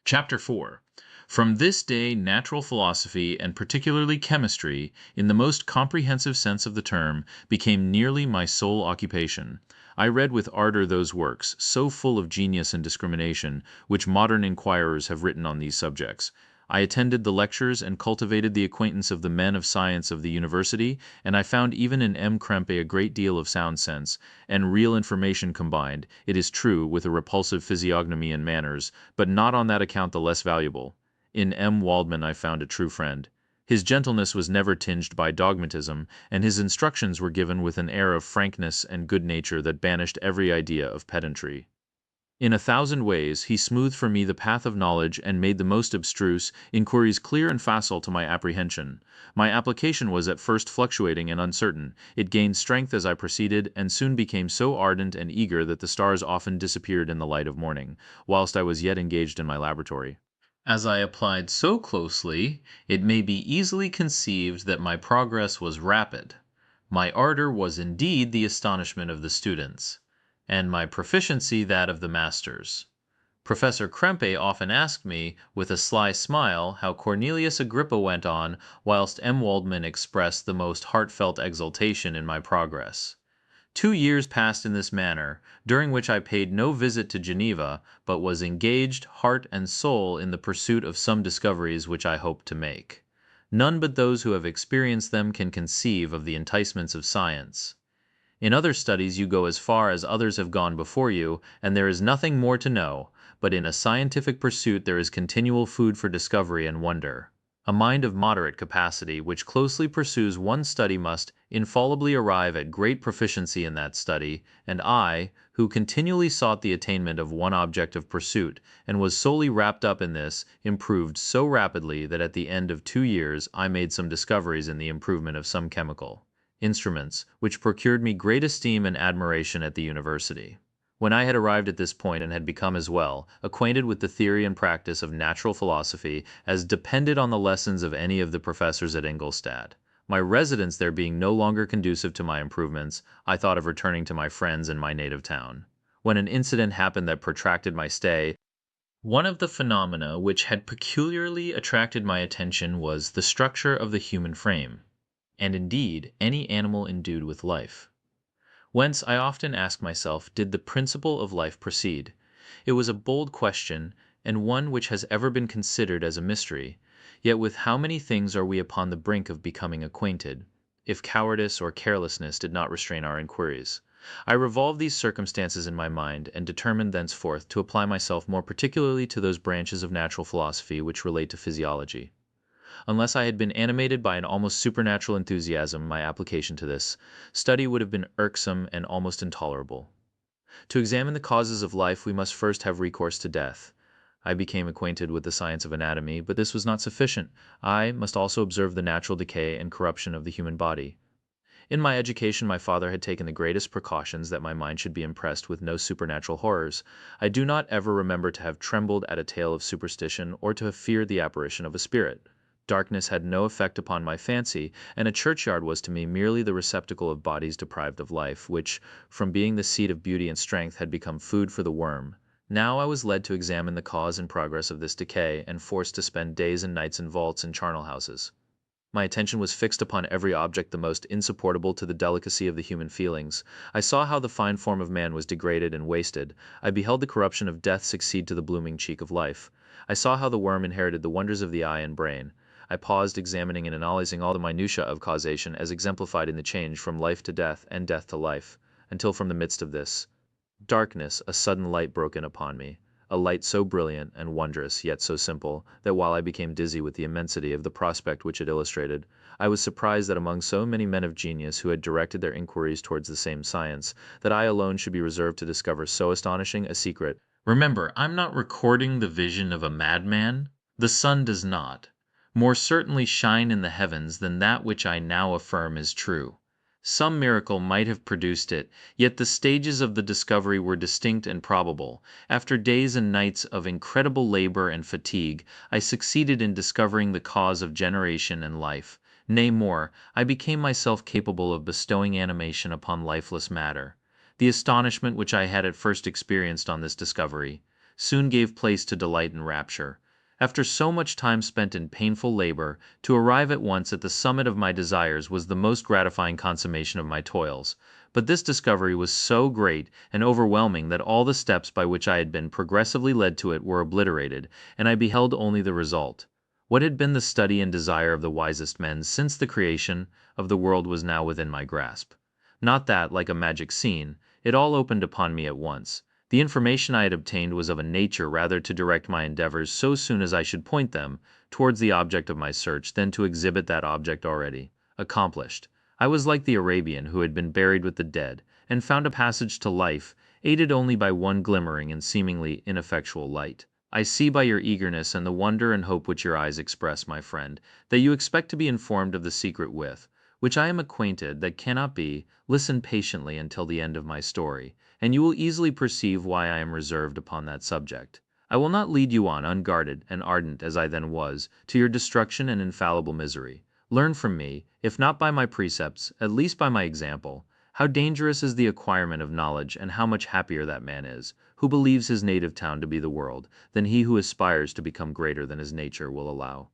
Chapter 4. From this day natural philosophy, and particularly chemistry, in the most comprehensive sense of the term, became nearly my sole occupation. I read with ardor those works, so full of genius and discrimination, which modern inquirers have written on these subjects. I attended the lectures and cultivated the acquaintance of the men of science of the university, and I found even in M. Krempe a great deal of sound sense, and real information combined, it is true, with a repulsive physiognomy and manners, but not on that account the less valuable. In M. Waldman I found a true friend. His gentleness was never tinged by dogmatism, and his instructions were given with an air of frankness and good nature that banished every idea of pedantry. In a thousand ways he smoothed for me the path of knowledge and made the most abstruse inquiries clear and facile to my apprehension. My application was at first fluctuating and uncertain. It gained strength as I proceeded, and soon became so ardent and eager that the stars often disappeared in the light of morning, whilst I was yet engaged in my laboratory. As I applied so closely, it may be easily conceived that my progress was rapid. My ardor was indeed the astonishment of the students, and my proficiency that of the masters. Professor Krempe often asked me, with a sly smile, how Cornelius Agrippa went on, whilst M. Waldman expressed the most heartfelt exultation in my progress. 2 years passed in this manner, during which I paid no visit to Geneva, but was engaged heart and soul in the pursuit of some discoveries which I hoped to make. None but those who have experienced them can conceive of the enticements of science. In other studies you go as far as others have gone before you, and there is nothing more to know, but in a scientific pursuit there is continual food for discovery and wonder. A mind of moderate capacity which closely pursues one study must infallibly arrive at great proficiency in that study, and I, who continually sought the attainment of one object of pursuit, and was solely wrapped up in this, improved so rapidly that at the end of 2 years I made some discoveries in the improvement of some chemical instruments, which procured me great esteem and admiration at the university. When I had arrived at this point and had become as well acquainted with the theory and practice of natural philosophy as depended on the lessons of any of the professors at Ingolstadt, my residence there being no longer conducive to my improvements, I thought of returning to my friends in my native town. When an incident happened that protracted my stay, one of the phenomena which had peculiarly attracted my attention was the structure of the human frame, and indeed any animal endued with life. Whence I often ask myself, did the principle of life proceed? It was a bold question, and one which has ever been considered as a mystery. Yet with how many things are we upon the brink of becoming acquainted, if cowardice or carelessness did not restrain our inquiries? I revolved these circumstances in my mind, and determined thenceforth to apply myself more particularly to those branches of natural philosophy which relate to physiology. Unless I had been animated by an almost supernatural enthusiasm, my application to this study would have been irksome and almost intolerable. To examine the causes of life we must first have recourse to death. I became acquainted with the science of anatomy, but this was not sufficient. I must also observe the natural decay and corruption of the human body. In my education my father had taken the greatest precautions that my mind should be impressed with no supernatural horrors. I do not ever remember to have trembled at a tale of superstition, or to have feared the apparition of a spirit. Darkness had no effect upon my fancy, and a churchyard was to me merely the receptacle of bodies deprived of life, which, from being the seat of beauty and strength, had become food for the worm. Now I was led to examine the cause and progress of this decay, and forced to spend days and nights in vaults and charnel houses. My attention was fixed upon every object the most insupportable to the delicacy of the human feelings. I saw how the fine form of man was degraded and wasted. I beheld the corruption of death succeed to the blooming cheek of life. I saw how the worm inherited the wonders of the eye and brain. I paused, examining and analyzing all the minutiae of causation as exemplified in the change from life to death and death to life, until from the midst of this darkness a sudden light broke in upon me, a light so brilliant and wondrous, yet so simple, that while I became dizzy with the immensity of the prospect which it illustrated, I was surprised that among so many men of genius who had directed their inquiries towards the same science, that I alone should be reserved to discover so astonishing a secret. Remember, I'm not recording the vision of a madman. The sun does not more certainly shine in the heavens than that which I now affirm is true. Some miracle might have produced it, yet the stages of the discovery were distinct and probable. After days and nights of incredible labor and fatigue, I succeeded in discovering the cause of generation and life. Nay more, I became myself capable of bestowing animation upon lifeless matter. The astonishment which I had at first experienced on this discovery soon gave place to delight and rapture. After so much time spent in painful labor, to arrive at once at the summit of my desires was the most gratifying consummation of my toils. But this discovery was so great and overwhelming that all the steps by which I had been progressively led to it were obliterated, and I beheld only the result. What had been the study and desire of the wisest men since the creation of the world was now within my grasp. Not that, like a magic scene, it all opened upon me at once. The information I had obtained was of a nature rather to direct my endeavors so soon as I should point them towards the object of my search than to exhibit that object already accomplished. I was like the Arabian who had been buried with the dead, and found a passage to life, aided only by one glimmering and seemingly ineffectual light. I see by your eagerness and the wonder and hope which your eyes express, my friend, that you expect to be informed of the secret with which I am acquainted that cannot be. Listen patiently until the end of my story, and you will easily perceive why I am reserved upon that subject. I will not lead you on unguarded and ardent as I then was, to your destruction and infallible misery. Learn from me, if not by my precepts, at least by my example, how dangerous is the acquirement of knowledge, and how much happier that man is, who believes his native town to be the world, than he who aspires to become greater than his nature will allow.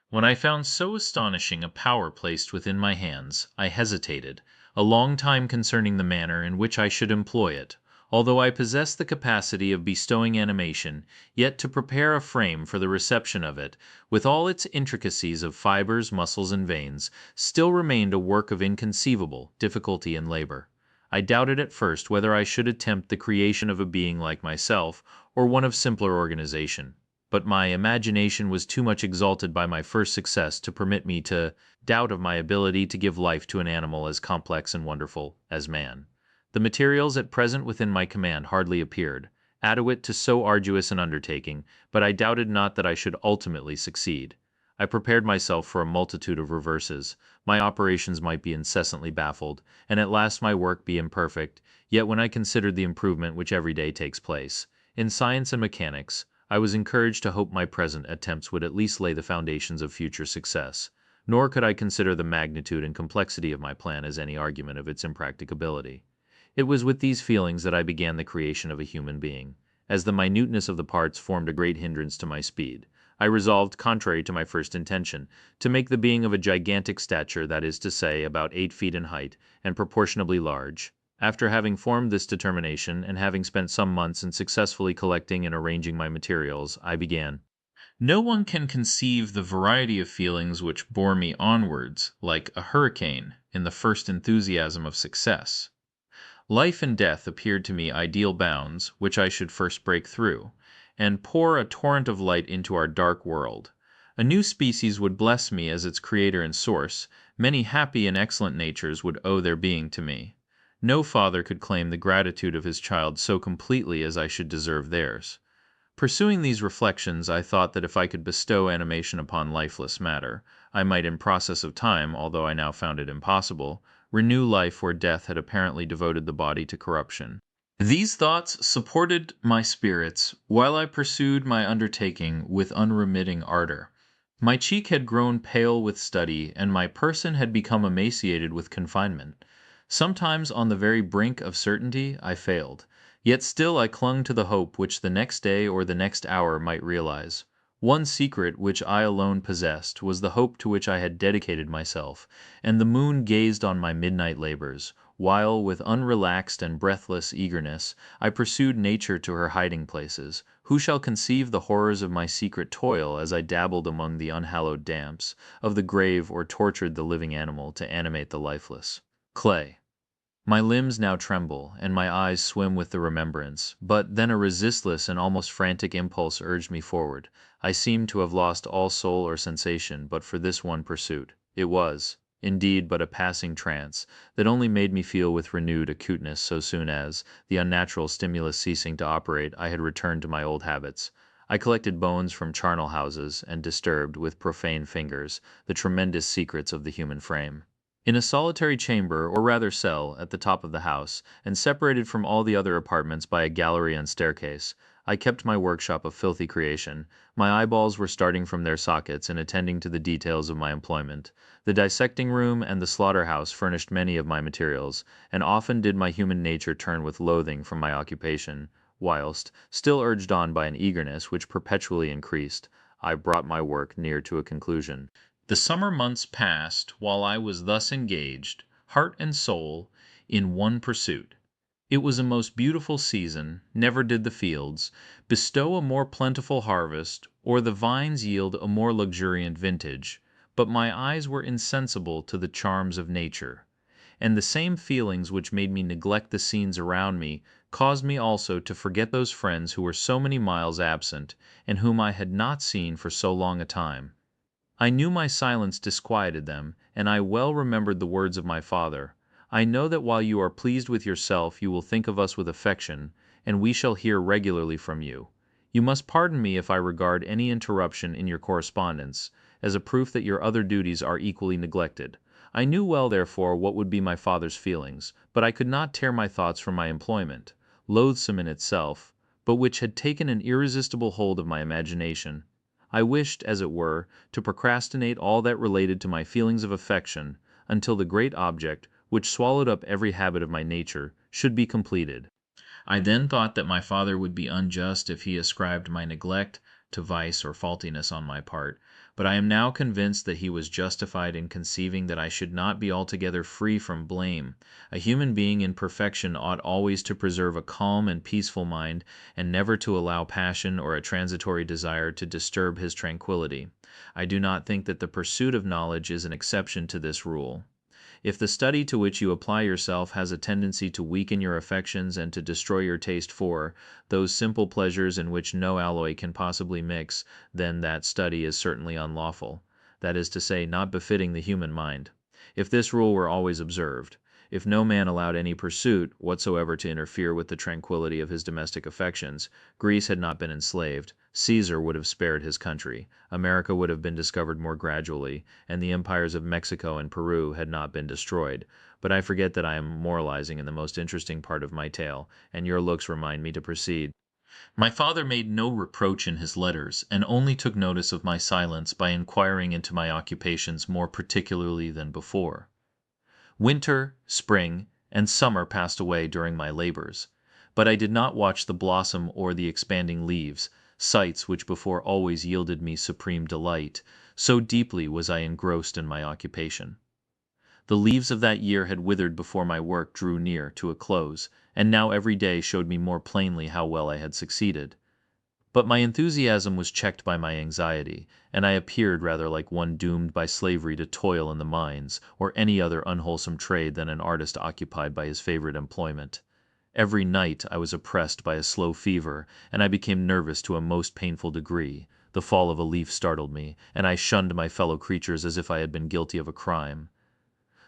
When I found so astonishing a power placed within my hands, I hesitated a long time concerning the manner in which I should employ it. Although I possessed the capacity of bestowing animation, yet to prepare a frame for the reception of it, with all its intricacies of fibers, muscles, and veins, still remained a work of inconceivable difficulty and labor. I doubted at first whether I should attempt the creation of a being like myself, or one of simpler organization. But my imagination was too much exalted by my first success to permit me to doubt of my ability to give life to an animal as complex and wonderful as man. The materials at present within my command hardly appeared adequate to so arduous an undertaking, but I doubted not that I should ultimately succeed. I prepared myself for a multitude of reverses. My operations might be incessantly baffled, and at last my work be imperfect. Yet when I considered the improvement which every day takes place, in science and mechanics, I was encouraged to hope my present attempts would at least lay the foundations of future success. Nor could I consider the magnitude and complexity of my plan as any argument of its impracticability. It was with these feelings that I began the creation of a human being. As the minuteness of the parts formed a great hindrance to my speed, I resolved, contrary to my first intention, to make the being of a gigantic stature, that is to say, about 8 feet in height, and proportionably large. After having formed this determination, and having spent some months in successfully collecting and arranging my materials, I began. No one can conceive the variety of feelings which bore me onwards, like a hurricane, in the first enthusiasm of success. Life and death appeared to me ideal bounds, which I should first break through, and pour a torrent of light into our dark world. A new species would bless me as its creator and source. Many happy and excellent natures would owe their being to me. No father could claim the gratitude of his child so completely as I should deserve theirs. Pursuing these reflections, I thought that if I could bestow animation upon lifeless matter, I might in process of time, although I now found it impossible, renew life where death had apparently devoted the body to corruption. These thoughts supported my spirits while I pursued my undertaking with unremitting ardor. My cheek had grown pale with study, and my person had become emaciated with confinement. Sometimes on the very brink of certainty I failed, yet still I clung to the hope which the next day or the next hour might realize. One secret which I alone possessed was the hope to which I had dedicated myself, and the moon gazed on my midnight labors, while, with unrelaxed and breathless eagerness, I pursued nature to her hiding places. Who shall conceive the horrors of my secret toil as I dabbled among the unhallowed damps of the grave or tortured the living animal to animate the lifeless? Clay. My limbs now tremble, and my eyes swim with the remembrance, but then a resistless and almost frantic impulse urged me forward. I seemed to have lost all soul or sensation but for this one pursuit. It was, indeed, but a passing trance, that only made me feel with renewed acuteness so soon as, the unnatural stimulus ceasing to operate, I had returned to my old habits. I collected bones from charnel houses, and disturbed, with profane fingers, the tremendous secrets of the human frame. In a solitary chamber, or rather cell, at the top of the house, and separated from all the other apartments by a gallery and staircase, I kept my workshop of filthy creation. My eyeballs were starting from their sockets in attending to the details of my employment. The dissecting room and the slaughter-house furnished many of my materials, and often did my human nature turn with loathing from my occupation, whilst, still urged on by an eagerness which perpetually increased, I brought my work near to a conclusion. The summer months passed while I was thus engaged, heart and soul, in one pursuit. It was a most beautiful season; never did the fields bestow a more plentiful harvest, or the vines yield a more luxuriant vintage, but my eyes were insensible to the charms of nature, and the same feelings which made me neglect the scenes around me caused me also to forget those friends who were so many miles absent, and whom I had not seen for so long a time. I knew my silence disquieted them, and I well remembered the words of my father: "I know that while you are pleased with yourself you will think of us with affection, and we shall hear regularly from you. You must pardon me if I regard any interruption in your correspondence as a proof that your other duties are equally neglected." I knew well, therefore, what would be my father's feelings, but I could not tear my thoughts from my employment, loathsome in itself, but which had taken an irresistible hold of my imagination. I wished, as it were, to procrastinate all that related to my feelings of affection, until the great object, which swallowed up every habit of my nature, should be completed. I then thought that my father would be unjust if he ascribed my neglect to vice or faultiness on my part, but I am now convinced that he was justified in conceiving that I should not be altogether free from blame. A human being in perfection ought always to preserve a calm and peaceful mind, and never to allow passion or a transitory desire to disturb his tranquillity. I do not think that the pursuit of knowledge is an exception to this rule. If the study to which you apply yourself has a tendency to weaken your affections and to destroy your taste for those simple pleasures in which no alloy can possibly mix, then that study is certainly unlawful; that is to say, not befitting the human mind. If this rule were always observed, if no man allowed any pursuit whatsoever to interfere with the tranquillity of his domestic affections, Greece had not been enslaved, Caesar would have spared his country, America would have been discovered more gradually, and the empires of Mexico and Peru had not been destroyed. But I forget that I am moralizing in the most interesting part of my tale, and your looks remind me to proceed. My father made no reproach in his letters, and only took notice of my silence by inquiring into my occupations more particularly than before. Winter, spring, and summer passed away during my labors, but I did not watch the blossom or the expanding leaves, sights which before always yielded me supreme delight, so deeply was I engrossed in my occupation. The leaves of that year had withered before my work drew near to a close, and now every day showed me more plainly how well I had succeeded. But my enthusiasm was checked by my anxiety, and I appeared rather like one doomed by slavery to toil in the mines, or any other unwholesome trade than an artist occupied by his favorite employment. Every night I was oppressed by a slow fever, and I became nervous to a most painful degree. The fall of a leaf startled me, and I shunned my fellow creatures as if I had been guilty of a crime.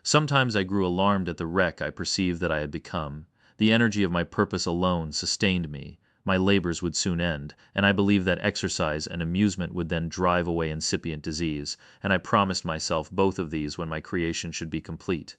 Sometimes I grew alarmed at the wreck I perceived that I had become. The energy of my purpose alone sustained me; my labors would soon end, and I believed that exercise and amusement would then drive away incipient disease, and I promised myself both of these when my creation should be complete.